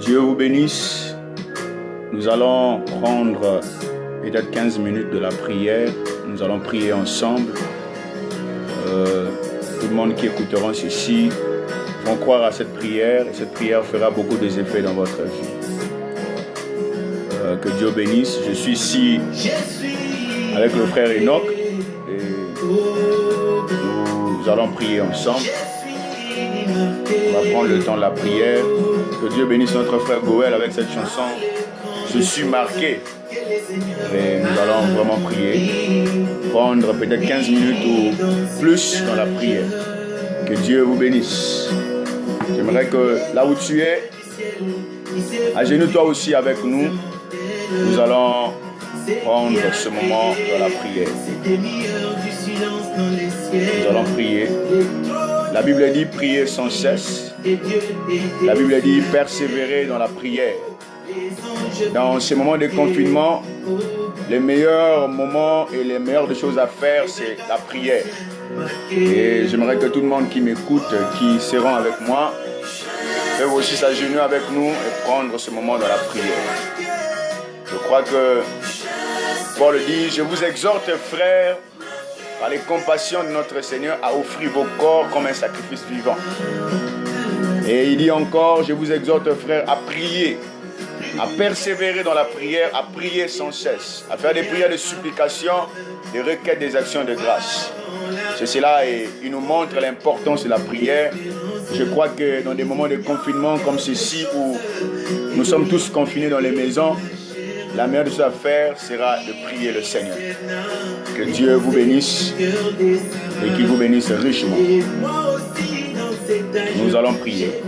Dieu vous bénisse. Nous allons prendre peut-être 15 minutes de la prière. Nous allons prier ensemble. Tout le monde qui écouteront ceci vont croire à cette prière et cette prière fera beaucoup d'effets dans votre vie. Que Dieu bénisse. Je suis ici avec le frère Enoch et nous allons prier ensemble. On va prendre le temps de la prière. Que Dieu bénisse notre frère Goël avec cette chanson. Je suis marqué. Et nous allons vraiment prier. Prendre peut-être 15 minutes ou plus dans la prière. Que Dieu vous bénisse. J'aimerais que là où tu es, agenouille-toi aussi avec nous. Nous allons prendre ce moment dans la prière. Nous allons prier. La Bible dit prier sans cesse. La Bible dit persévérer dans la prière. Dans ces moments de confinement, les meilleurs moments et les meilleures choses à faire, c'est la prière. Et j'aimerais que tout le monde qui m'écoute, qui seront avec moi, peuvent aussi s'agenouiller avec nous et prendre ce moment dans la prière. Je crois que Paul dit, je vous exhorte, frères, par les compassions de notre Seigneur, à offrir vos corps comme un sacrifice vivant. Et il dit encore, je vous exhorte, frères, à prier, à persévérer dans la prière, à prier sans cesse, à faire des prières de supplication, des requêtes, des actions de grâce. C'est cela et il nous montre l'importance de la prière. Je crois que dans des moments de confinement comme ceci, où nous sommes tous confinés dans les maisons, la meilleure chose à faire sera de prier le Seigneur. Que Dieu vous bénisse et qu'il vous bénisse richement. Nous allons prier.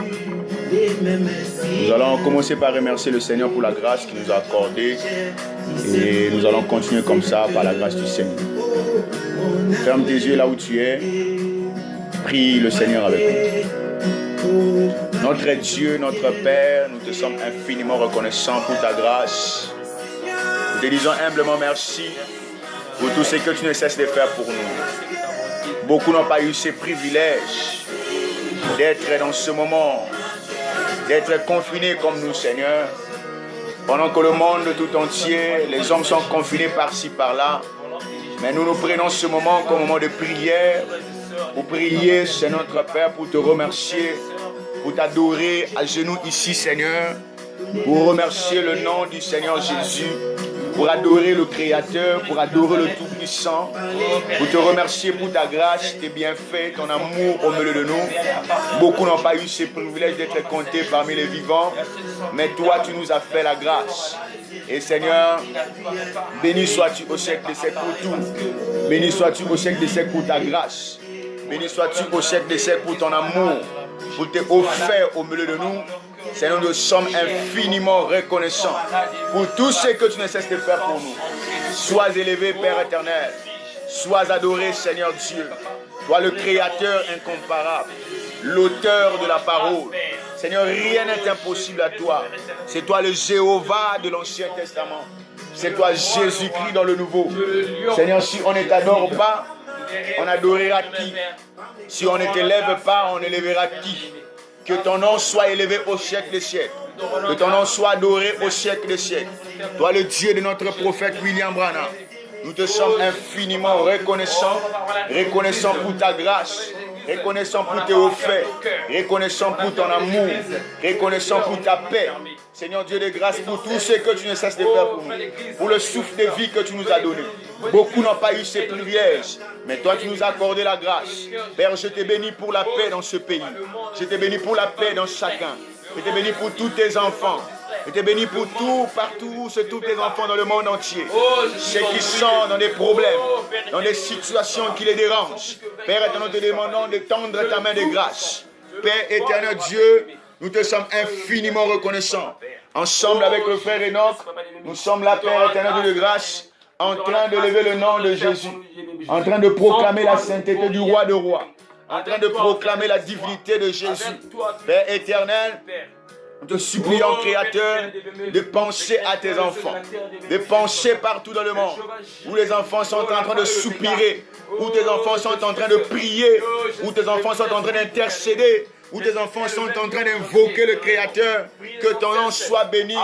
Nous allons commencer par remercier le Seigneur pour la grâce qu'il nous a accordée et nous allons continuer comme ça par la grâce du Seigneur. Ferme tes yeux là où tu es. Prie le Seigneur avec nous. Notre Dieu, notre Père, nous te sommes infiniment reconnaissants pour ta grâce. Nous te disons humblement merci pour tout ce que tu ne cesses de faire pour nous. Beaucoup n'ont pas eu ce privilège d'être dans ce moment, d'être confinés comme nous, Seigneur. Pendant que le monde tout entier, les hommes sont confinés par-ci, par-là. Mais nous nous prenons ce moment comme moment de prière, pour prier, c'est notre Père, pour te remercier, pour t'adorer à genoux ici, Seigneur, pour remercier le nom du Seigneur Jésus, pour adorer le Créateur, pour adorer le Tout-Puissant, pour te remercier pour ta grâce, tes bienfaits, ton amour au milieu de nous. Beaucoup n'ont pas eu ce privilège d'être comptés parmi les vivants, mais toi, tu nous as fait la grâce. Et Seigneur, béni sois-tu au siècle des siècles pour tout. Béni sois-tu au siècle des siècles pour ta grâce. Béni sois-tu au siècle des siècles pour ton amour, pour tes offert au milieu de nous. Seigneur, nous sommes infiniment reconnaissants pour tout ce que tu ne cesses de faire pour nous. Sois élevé, Père éternel. Sois adoré, Seigneur Dieu. Toi, le Créateur incomparable, l'auteur de la parole. Seigneur, rien n'est impossible à toi. C'est toi le Jéhovah de l'Ancien Testament. C'est toi Jésus-Christ dans le Nouveau. Seigneur, si on ne t'adore pas, on adorera qui? Si on ne t'élève pas, on élèvera qui? Que ton nom soit élevé au siècle des siècles. Que ton nom soit adoré au siècle des siècles. Toi, le Dieu de notre prophète William Branham, nous te sommes infiniment reconnaissants. Reconnaissants pour ta grâce. Reconnaissants pour tes offerts. Reconnaissants pour ton amour. Reconnaissants pour ta paix. Seigneur Dieu de grâce, pour tout ce que tu ne cesses de faire pour nous. Pour le souffle de vie que tu nous as donné. Beaucoup n'ont pas eu ces privilèges. Mais toi, tu nous as accordé la grâce. Père, je te bénis pour la paix dans ce pays. Je te bénis pour la paix dans chacun. Je te bénis pour tous tes enfants. Je te bénis pour tout, partout, c'est tous tes enfants dans le monde entier. Ceux qui sont dans des problèmes, dans des situations qui les dérangent. Père éternel, nous te demandons de tendre ta main de grâce. Père éternel Dieu, nous te sommes infiniment reconnaissants. Ensemble avec le frère Enoch, nous sommes là, Père éternel de grâce, en train de lever le nom de Jésus, en train de proclamer la sainteté du roi de rois, en train de proclamer la divinité de Jésus. Père éternel, nous te supplions, Créateur, de penser à tes enfants, de penser partout dans le monde, où les enfants sont en train de soupirer, où tes enfants sont en train de prier, où tes enfants sont en train d'intercéder. où tes enfants sont en train d'invoquer le Créateur, que ton nom soit béni,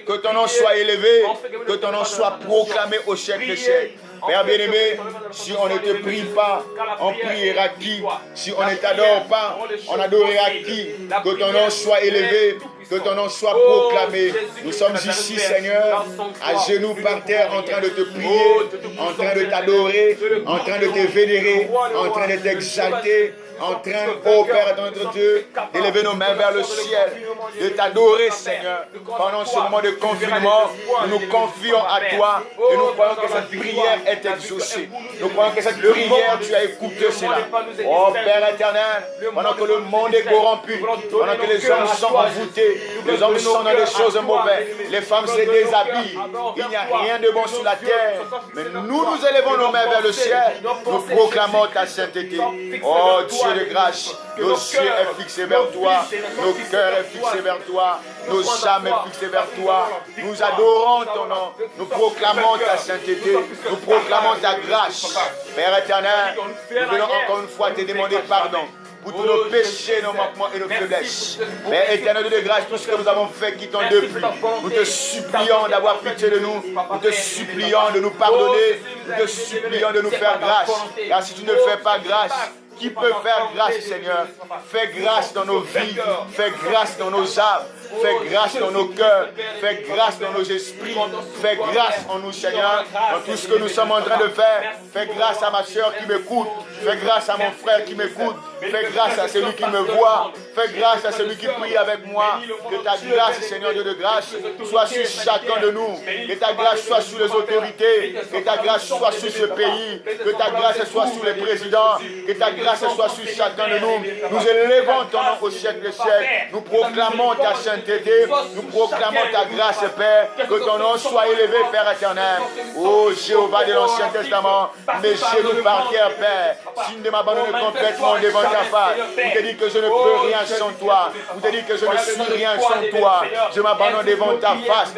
que ton nom soit élevé, que ton nom soit proclamé au siècle des siècles. Père bien-aimé, si on ne te prie pas, on priera qui? Si on ne t'adore pas, on adorera qui? Que ton nom soit élevé, que ton nom soit proclamé. Nous sommes ici, Seigneur, à genoux par terre, en train de te prier, en train de t'adorer, en train de te vénérer, en train de t'exalter, en train, ô Père, notre Dieu, d'élever nos mains vers le ciel, de t'adorer, Seigneur. Pendant ce moment de confinement, nous nous confions à toi et nous croyons que cette prière est exaucée. Nous croyons que cette prière, tu as écouté cela. Oh Père éternel, pendant que le monde est corrompu, pendant que les hommes sont envoûtés, les hommes sont dans des choses mauvaises, les femmes se déshabillent, il n'y a rien de bon sur la terre, mais nous nous élevons nos mains vers le ciel, nous proclamons ta sainteté. Oh Dieu de grâce, nos yeux sont fixés vers toi, nos cœurs sont fixés vers toi, nos âmes sont fixées vers toi. Nous adorons ton nom, nous proclamons ta sainteté, nous proclamons ta grâce. Père éternel, nous venons encore une fois te demander pardon pour tous nos péchés, nos manquements et nos faiblesses. Père éternel de grâce, tout ce que nous avons fait qui t'ont déplu, nous te supplions d'avoir pitié de nous, nous te supplions de nous pardonner, nous te supplions de nous faire grâce. Car si tu ne fais pas grâce, qui peut faire grâce, Seigneur? Fais grâce dans nos vies, fais grâce dans nos âmes, fais grâce dans nos cœurs, fais grâce dans nos esprits, fais grâce en nous, Seigneur, dans tout ce que nous sommes en train de faire. Fais grâce à ma soeur qui m'écoute, fais grâce à mon frère qui m'écoute, fais grâce à celui qui me voit, fais grâce à celui qui prie avec moi. Que ta grâce, Seigneur Dieu de grâce, soit sur chacun de nous, que ta grâce soit sur les autorités, que ta grâce soit sur ce pays, que ta grâce soit sur les présidents, que ta grâce soit sur chacun de nous. Nous élevons ton nom au siècle des siècles. Nous proclamons ta sainteté. Nous proclamons ta grâce, Père. Que ton nom soit élevé, Père éternel. Ô Jéhovah de l'Ancien Testament, mes genoux par terre, Père. Signe de m'abandonner complètement devant ta face. Vous te dis que je ne peux rien sans toi. Vous te dis que je ne suis rien sans toi. Je m'abandonne devant ta face.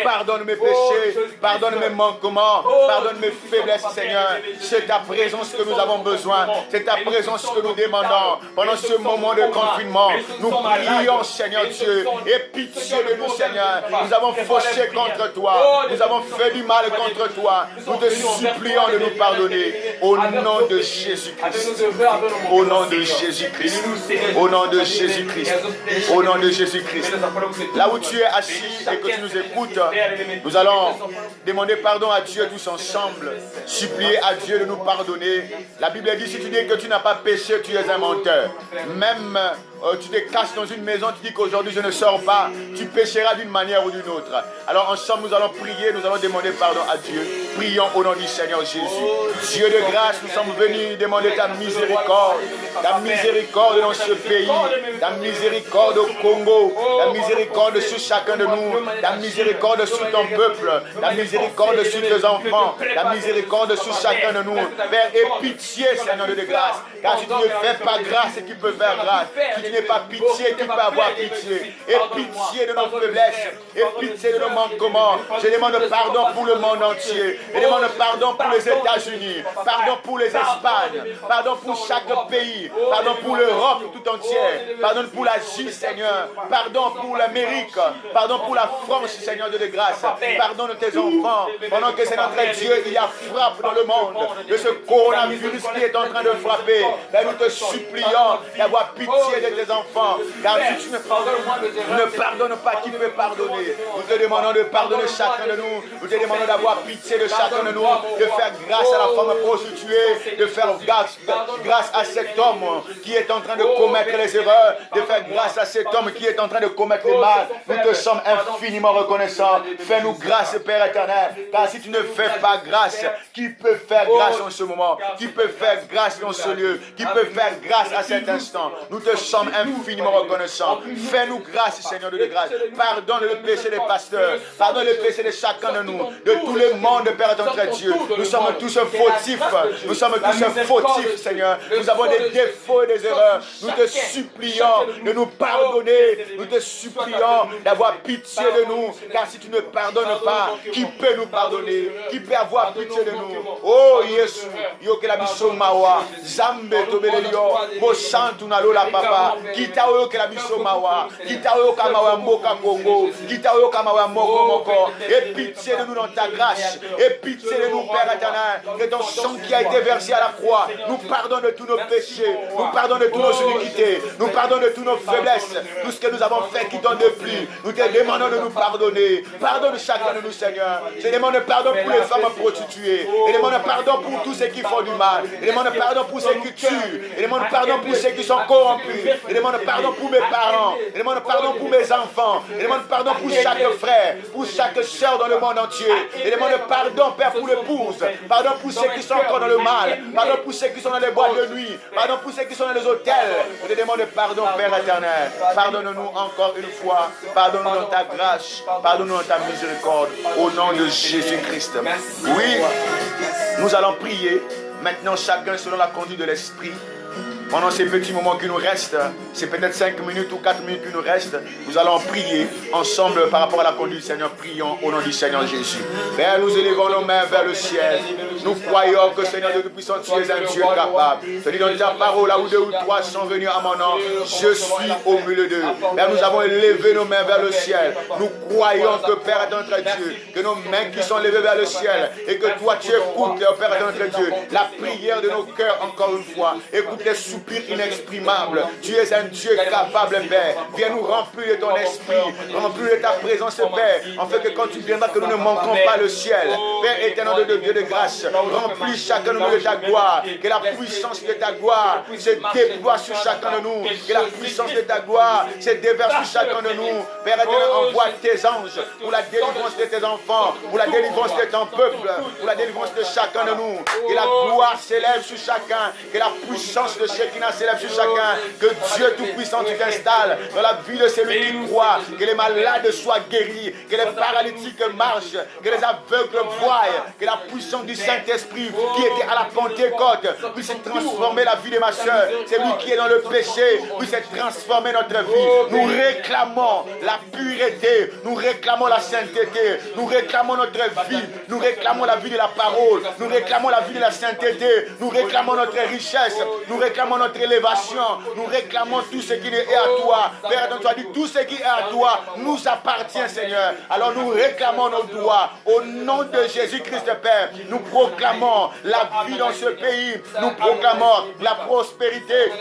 Pardonne mes péchés. Pardonne mes manquements. Pardonne mes faiblesses, Seigneur. C'est ta présence que nous avons besoin. C'est ta présence que nous demandons pendant ce moment de confinement. Nous prions, Seigneur Dieu, et pitié de nous, Seigneur. Nous avons fauché contre toi. Nous avons fait du mal contre toi. Nous te supplions de nous pardonner. Au nom de Jésus-Christ. Au nom de Jésus-Christ. Au nom de Jésus-Christ. Au nom de Jésus-Christ. Là où tu es assis et que tu nous écoutes, nous allons demander pardon à Dieu tous ensemble. Supplier à Dieu de nous pardonner. La Bible dit, si tu dis que tu n'as pas péché, tu es un menteur. Même tu te caches dans une maison, tu dis qu'aujourd'hui je ne sors pas, tu pécheras d'une manière ou d'une autre. Alors ensemble nous allons prier, nous allons demander pardon à Dieu. Prions au nom du Seigneur Jésus. Dieu de grâce, nous sommes venus demander ta miséricorde dans ce pays, ta miséricorde au Congo, ta miséricorde sur chacun de nous, ta miséricorde sur ton peuple, ta miséricorde sur tes enfants, ta miséricorde sur chacun de nous. Père, aie pitié, Seigneur de grâce, car si tu ne fais pas grâce, qui peut faire grâce? Si tu n'es pas pitié, qui peut avoir pitié? Aie pitié de nos faiblesses, aie pitié de nos manquements. Je demande pardon pour le monde entier. Je demande pardon pour les États-Unis, pardon pour les Espagnes, pardon pour chaque pays, pardon pour l'Europe tout entière, pardon pour l'Asie, Seigneur, pardon pour l'Amérique, pardon pour la France, Seigneur de grâce, pardonne tes enfants, pendant que c'est notre Dieu, il y a frappe dans le monde de ce coronavirus qui est en train de frapper. Ben, nous te supplions d'avoir pitié de tes enfants, car si tu ne pardonnes pas, qui peut pardonner? Nous te demandons de pardonner chacun de nous, nous te demandons d'avoir pitié de chacun de nous, de faire grâce à la femme prostituée, de faire grâce à cet homme qui est en train de commettre les erreurs, de faire grâce à cet homme qui est en train de commettre le mal. Nous te sommes infiniment reconnaissants. Fais-nous grâce, Père éternel, car si tu ne fais pas grâce, qui peut faire grâce en ce moment? Qui peut faire grâce dans ce lieu? Qui peut faire grâce à cet instant? Nous te sommes infiniment reconnaissants. Fais-nous grâce, Seigneur de grâce. Pardonne le péché des pasteurs, pardonne le péché de chacun de nous, de tout le monde, Père notre Dieu. Nous sommes tous fautifs, nous sommes tous fautifs, Seigneur. Nous avons des défauts et des erreurs. Nous te supplions de nous pardonner. Nous te supplions d'avoir pitié de nous. Car si tu ne pardonnes pas, qui peut nous pardonner? Qui peut avoir pitié de nous? Oh Yesu, yo que la biso mawa, zambe tobelelio, mo santu na lola papa, kita yo que la biso mawa, kita yo kamawa mboka Congo, kita yo kamawa moko moko, et pitié de nous dans ta grâce, et pitié de nous Père éternel, que ton sang qui a été versé à la croix, nous pardonne de tous nos péchés, nous pardonne de toutes nos iniquités, nous pardonne de toutes nos faiblesses, tout ce que nous avons fait qui t'en déplut, nous te demandons de nous pardonner, pardonne chacun de nous Seigneur, je demande pardon pour les femmes prostituées, je demande pardon pour tous ceux qui font du mal, je demande pardon pour ceux qui tuent, je demande pardon pour ceux qui sont corrompus, je demande pardon pour mes parents, je demande pardon pour mes enfants, je demande pardon pour chaque frère, pour chaque soeur dans le monde entier, je demande pardon Père pour l'épouse, pardon pour ceux qui sont encore dans le mal, pardon pour ceux qui sont dans les boîtes de nuit, pardon pour ceux qui sont dans les hôtels, je te demande pardon Père éternel, pardonne-nous encore une fois, pardonne-nous dans ta grâce, pardonne-nous dans ta miséricorde, au nom de Jésus-Christ. Oui, nous allons prier maintenant chacun selon la conduite de l'Esprit. Pendant ces petits moments qui nous restent, c'est peut-être 5 minutes ou 4 minutes qui nous restent, nous allons prier ensemble par rapport à la conduite du Seigneur. Prions au nom du Seigneur Jésus. Père, nous élevons nos mains vers le ciel. Nous croyons que Seigneur Dieu Tout-Puissant, tu es un Dieu capable. Tu dis dans ta parole, là où 2 ou 3 sont venus à mon nom, je suis au milieu d'eux. Père, nous avons élevé nos mains vers le ciel. Nous croyons que Père est notre Dieu, que nos mains qui sont levées vers le ciel, et que toi tu écoutes, Père est notre Dieu, la prière de nos cœurs encore une fois. Écoute les soupirs inexprimables. Tu es un Dieu capable, Père. Viens nous remplir de ton esprit, remplir de ta présence, Père, en fait que quand tu viendras, que nous ne manquons pas le ciel. Père éternel de Dieu de grâce, remplis chacun de nous de ta gloire, que la puissance de ta gloire se déploie sur chacun de nous, que la puissance de ta gloire se déverse sur chacun de nous. Père éternel, envoie tes anges pour la délivrance de tes enfants, pour la délivrance de ton peuple, pour la délivrance de chacun de nous. Que la gloire s'élève sur chacun, que la puissance de Shekinah s'élève sur chacun, que Dieu Tout-Puissant tu t'installes dans la vie de celui qui croit, que les malades soient guéris, que les paralytiques marchent, que les aveugles voient, que la puissance du Saint-Esprit qui était à la Pentecôte puisse transformer la vie de ma soeur, c'est lui qui est dans le péché, puisse transformer notre vie. Nous réclamons la pureté, nous réclamons la sainteté, nous réclamons notre vie, nous réclamons la vie de la parole, nous réclamons la vie de la sainteté, nous réclamons notre richesse, nous réclamons notre élévation, nous réclamons tout ce qui est à toi. Père, tu as dit tout ce qui est à toi nous appartient, Seigneur. Alors nous réclamons nos droits au nom de Jésus-Christ, Père. Nous proclamons la vie dans ce pays, nous proclamons la prospérité,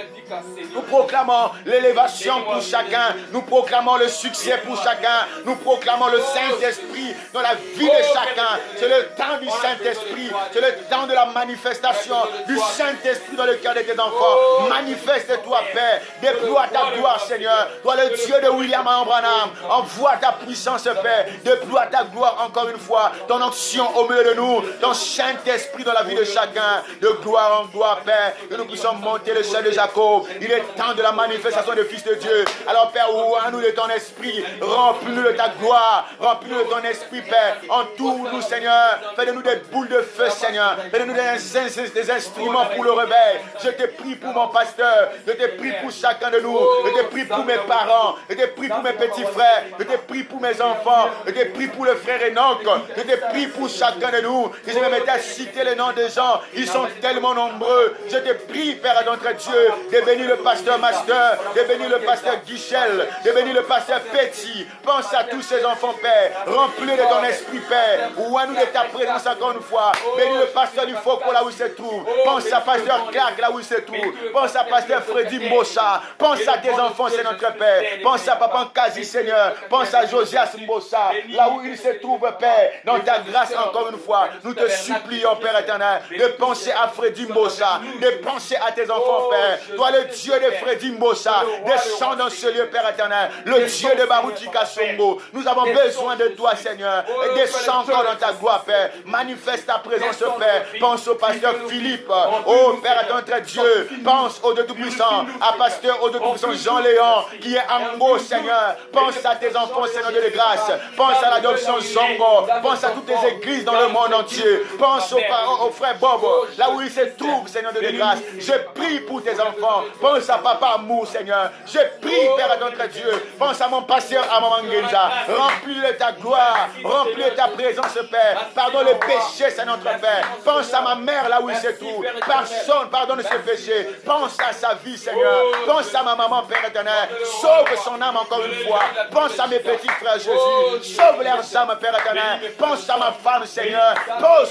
nous proclamons l'élévation pour chacun, nous proclamons le succès pour chacun, nous proclamons le Saint-Esprit dans la vie de chacun. C'est le temps du Saint-Esprit, c'est le temps de la manifestation du Saint-Esprit dans le cœur de tes enfants. Manifeste-toi, Père, déploie ta gloire, Seigneur. Toi, le Dieu de William Branham, envoie ta puissance, Père, déploie ta gloire encore une fois, ton onction au milieu de nous, ton Saint-Esprit dans la vie de chacun, de gloire en gloire, Père, que nous puissions monter le ciel de Jacob. Il est temps de la manifestation des fils de Dieu. Alors, Père, ouvre-nous de ton esprit, remplis-nous de ta gloire, remplis-nous de ton esprit, Père, entoure-nous, Seigneur, fais de nous des boules de feu, Seigneur, fais de nous des instruments pour le réveil. Je te prie pour mon pasteur, je te prie pour chacun de nous, je te prie pour mes parents, je te prie pour mes petits frères, je te prie pour mes enfants, je te prie pour le frère Enoch, je te prie pour chacun de nous. Et je me mettais à citer les noms des gens, ils sont tellement nombreux. Je te prie, Père notre Dieu, de bénir le pasteur Master, de bénir le pasteur Guichel, de bénir le pasteur Petit. Pense à tous ces enfants, Père, remplis de ton esprit, Père, ouvre-nous de ta présence encore une fois. Bénis le pasteur du Faucon là où il se trouve, pense à pasteur Clark là où il se trouve, pense à pasteur Freddy Mbossa, pense à tes enfants, c'est notre Père, pense à Papa Kazi, Seigneur, pense à Josias Mbossa, là où il se trouve, Père, dans ta grâce encore une fois, nous te supplions, Père éternel, de penser à Freddy Mbossa, de penser à tes enfants, Père, toi le Dieu de Freddy Mbossa, descends dans ce lieu, Père éternel, le Dieu de Baruti Kasongo, nous avons besoin de toi, Seigneur, et descends encore dans ta gloire, Père, manifeste ta présence, Père, pense au pasteur Philippe, oh Père, notre Dieu, Pense au Dieu Tout-Puissant, à Pasteur, au Dieu Tout-Puissant Jean-Léon, qui est en haut, Seigneur. Pense à tes enfants, Seigneur de grâce. Pense à l'adoption Zongo. Pense à toutes les églises dans le monde entier. Pense au frère Bob, là où il se trouve, Seigneur de grâce. Je prie pour tes enfants. Pense à Papa Amour, Seigneur. Je prie, Père, à notre Dieu. Pense à mon pasteur, à Maman Genza. Remplis de ta gloire. Remplis de ta présence, Père. Pardonne les péchés, Seigneur notre Père. Pense à ma mère, là où il se trouve. Pardonne ses péchés. Pense à sa vie, Seigneur. Pense à ma maman, Père éternel. Sauve son âme encore une fois. Pense à mes petits frères, Jésus. Sauve leurs âmes, Père éternel. Pense à ma femme, Seigneur.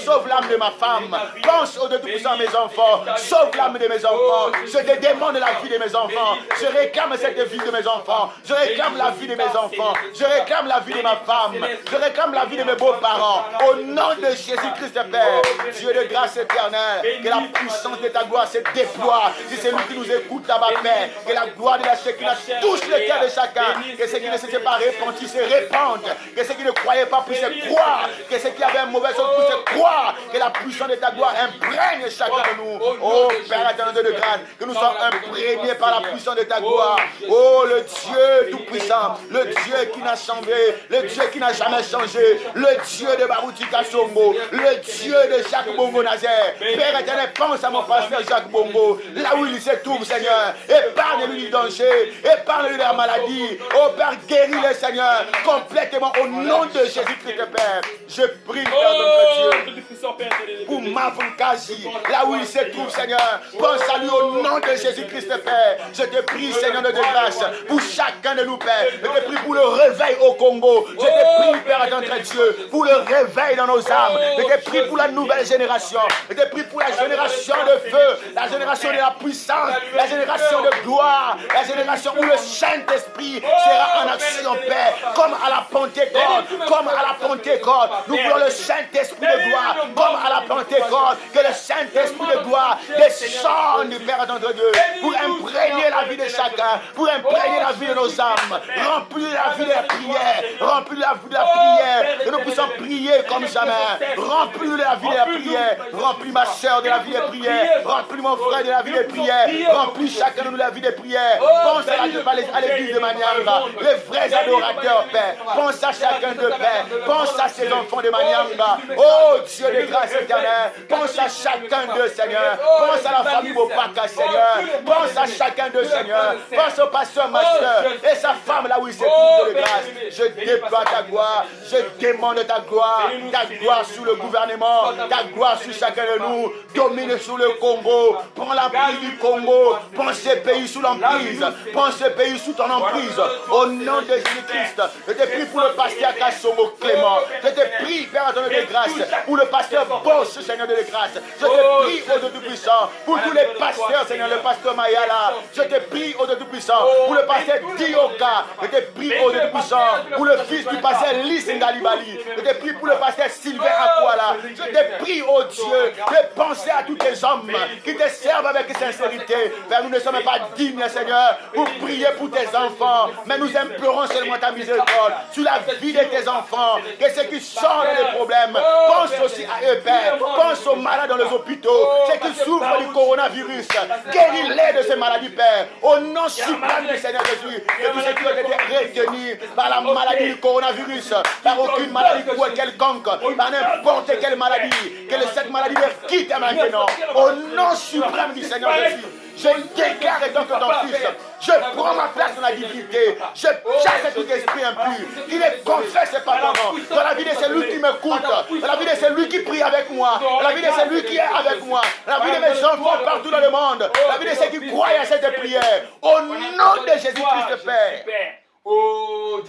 Sauve l'âme de ma femme. Pense au Dieu Tout-Puissant, mes enfants. Sauve l'âme de mes enfants. Je te demande la vie de mes enfants. Je réclame cette vie de mes enfants. Je réclame la vie de mes enfants. Je réclame la vie de ma femme. Je réclame la vie de mes beaux-parents. Au nom de Jésus-Christ, Père, Dieu de grâce éternelle, que la puissance de ta gloire se déploie. Si c'est lui qui nous écoute là, ma Père, que la gloire de la Shekinah touche le cœur de chacun. Que ceux qui ne s'étaient pas repentis se répandent. Que ceux qui ne croyaient pas puissent croire. Que ceux qui avaient un mauvais sort puissent croire. Que la puissance de ta gloire imprègne chacun de nous. Oh Père éternel de grâce, que nous soyons imprégnés par la puissance de ta gloire. Oh le Dieu tout-puissant, le Dieu qui n'a changé, le Dieu qui n'a jamais changé, le Dieu de Barouti Kassongo, le Dieu de Jacques Bongo Nazaire. Père éternel, pense à mon pasteur Jacques Bongo, là où il se trouve, Seigneur. Épargne-lui du danger, épargne-lui de la maladie. Oh Père, guéris-le, Seigneur, complètement au nom de Jésus-Christ, Père. Je prie, Père notre Dieu, pour Mavunkazi, là où il se trouve, Seigneur. Pense à lui au nom de Jésus-Christ, Père. Je te prie, Seigneur de grâce, pour chacun de nous, Père. Je te prie pour le réveil au Congo. Je te prie, Père notre Dieu, pour le réveil dans nos âmes. Je te prie pour la nouvelle génération. Je te prie pour la génération de feu, la génération de la puissance, la génération de gloire, la génération où le Saint-Esprit sera en action, Père, comme à la Pentecôte, comme à la Pentecôte. Nous voulons le Saint-Esprit de gloire, comme à la Pentecôte, que le Saint-Esprit de gloire descende, Père notre Dieu, pour imprégner la vie de chacun, pour imprégner la vie de nos âmes, remplir la vie de la prière, remplir la vie de la prière, que nous puissions prier comme jamais, remplir la vie de la prière, remplis ma soeur de la vie de prière, remplis mon frère de la vie de prière, remplis chacun de nous de la vie de prière. Pense à l'église de Manianga, les vrais adorateurs, Père. Pense à chacun de Père, pense à ces enfants de Manianga. Oh Dieu de grâce éternelle, pense à chacun d'eux, Seigneur. Pense à la famille Bopaka, Seigneur. Pense à chacun d'eux, Seigneur. Pense au pasteur Master et sa femme là où il se trouve de grâce. Je déploie ta gloire, je demande ta gloire sur le gouvernement, ta gloire sur chacun de nous. Domine sur le Congo, prends l'emprise du Congo, prends ce pays sous l'emprise, prends ce pays sous ton emprise. Au nom de Jésus-Christ, je te prie pour le pasteur Kassongo Clément. Je te prie, Père éternel de grâce, pour le pasteur Bosch, Seigneur de grâce. Je te prie, au Dieu Tout-Puissant, pour tous les pasteurs, Seigneur, le pasteur Mayala. Je te prie, au Dieu Tout-Puissant, pour le pasteur Dioka. Je te prie, au Dieu Tout-Puissant, pour le fils du pasteur Lissinga Libali. Je te prie pour le pasteur Sylvain Akwala. Je te prie, oh Dieu, de penser à tous les hommes qui te servent avec sincérité. Père, nous ne sommes pas dignes, Seigneur, pour prier pour tes enfants, mais nous implorons seulement ta miséricorde sur la vie de tes enfants, que ceux qui sortent des problèmes, pense aussi à eux, Père. Pense aux malades dans les hôpitaux, ceux qui souffrent du coronavirus. Guéris-les de ces maladies, Père. Au nom suprême du Seigneur Jésus, que tous ceux qui ont été retenus par la maladie du coronavirus, par aucune maladie quelconque, par n'importe quelle maladie, que cette maladie les quitte maintenant. Au nom suprême du Seigneur Jésus, je déclare donc ton Fils. Je prends ma place dans la divinité. Je chasse tout esprit impur qui ne confesse pas ton nom. Dans la vie de celui qui m'écoute, dans la vie de celui qui prie avec moi, dans la vie de celui qui est avec moi, dans la vie de mes enfants partout dans le monde, dans la vie de ceux qui croient à cette prière. Au nom de Jésus-Christ, Père.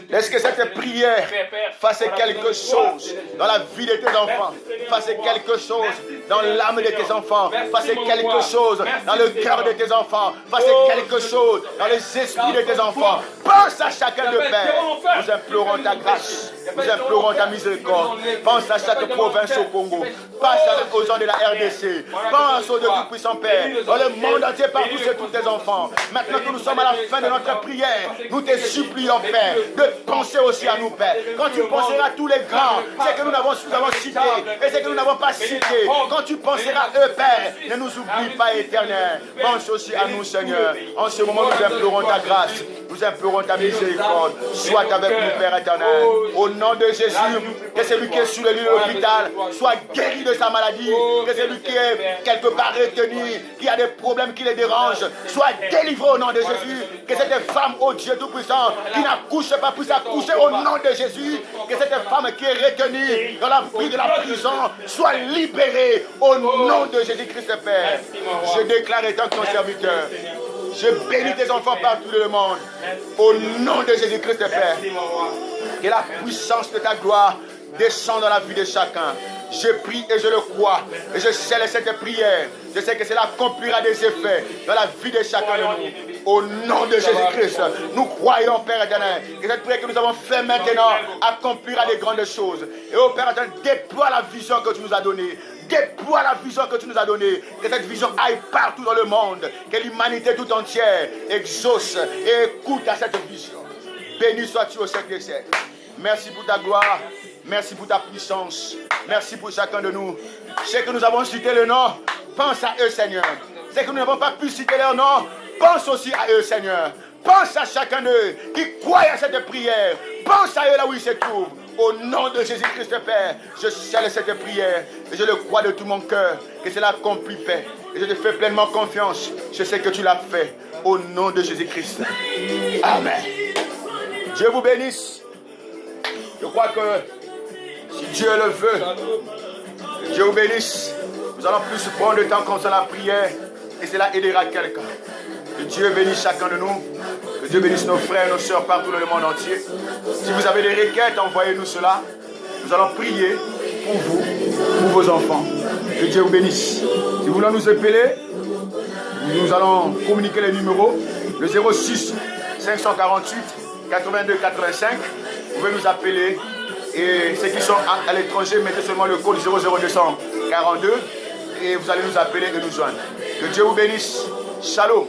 Est-ce que cette prière fasse quelque chose dans la vie de tes enfants, fasse quelque chose dans l'âme de tes enfants, fasse quelque chose dans le cœur de tes enfants, fasse quelque chose dans les esprits de tes enfants. Pense à chacun de Père. Nous implorons ta grâce, nous implorons ta miséricorde. Pense à chaque province au Congo, pense aux gens de la RDC, pense aux deux tout-puissants Père, dans le monde entier, partout c'est tous tes enfants. Maintenant que nous sommes à la fin de notre prière, nous te supplions, oublions, Père, de penser aussi à nous, Père. Quand tu penseras à tous les grands, c'est que nous avons cités et c'est que nous n'avons pas cité. Quand tu penseras à eux, Père, ne nous oublie pas, Éternel. Pense aussi à nous, Seigneur. En ce moment, nous implorons ta grâce. Nous implorons ta miséricorde. Sois avec nous, Père éternel. Au nom de Jésus, que celui qui est sur le lit de l'hôpital soit guéri de sa maladie. Que celui qui est quelque part retenu, qui a des problèmes qui les dérangent, soit délivré au nom de Jésus. Que cette femme, oh Dieu Tout-Puissant, qui n'accouche pas, puisse accoucher au nom de Jésus. Que cette femme qui est retenue dans la vie de la prison soit libérée au nom de Jésus-Christ, Père. Je déclare étant ton serviteur. Je bénis tes enfants partout dans le monde. Au nom de Jésus-Christ, Père. Que la puissance de ta gloire descende dans la vie de chacun. Je prie et je le crois. Et je scelle cette prière. Je sais que cela accomplira des effets dans la vie de chacun de nous. Au nom de Jésus-Christ, nous croyons, Père éternel, que cette prière que nous avons faite maintenant accomplira des grandes choses. Et au Père éternel, déploie la vision que tu nous as donnée. Déploie la vision que tu nous as donnée. Que cette vision aille partout dans le monde. Que l'humanité tout entière exauce et écoute à cette vision. Béni sois-tu au siècle des siècles. Merci pour ta gloire. Merci pour ta puissance. Merci pour chacun de nous. C'est que nous avons cité le nom. Pense à eux, Seigneur. C'est que nous n'avons pas pu citer leur nom. Pense aussi à eux, Seigneur. Pense à chacun d'eux qui croit à cette prière. Pense à eux là où ils se trouvent. Au nom de Jésus-Christ, Père, je scelle cette prière et je le crois de tout mon cœur que cela accomplit, Père. Et je te fais pleinement confiance. Je sais que tu l'as fait. Au nom de Jésus-Christ. Amen. Dieu vous bénisse. Je crois que si Dieu le veut, Dieu vous bénisse. Nous allons plus prendre le temps comme ça la prière et cela aidera quelqu'un. Que Dieu bénisse chacun de nous. Que Dieu bénisse nos frères et nos sœurs partout dans le monde entier. Si vous avez des requêtes, envoyez-nous cela. Nous allons prier pour vous, pour vos enfants. Que Dieu vous bénisse. Si vous voulez nous appeler, nous allons communiquer les numéros. Le 06 548 82 85. Vous pouvez nous appeler. Et ceux qui sont à l'étranger, mettez seulement le code 00242 et vous allez nous appeler et nous joindre. Que Dieu vous bénisse. Shalom.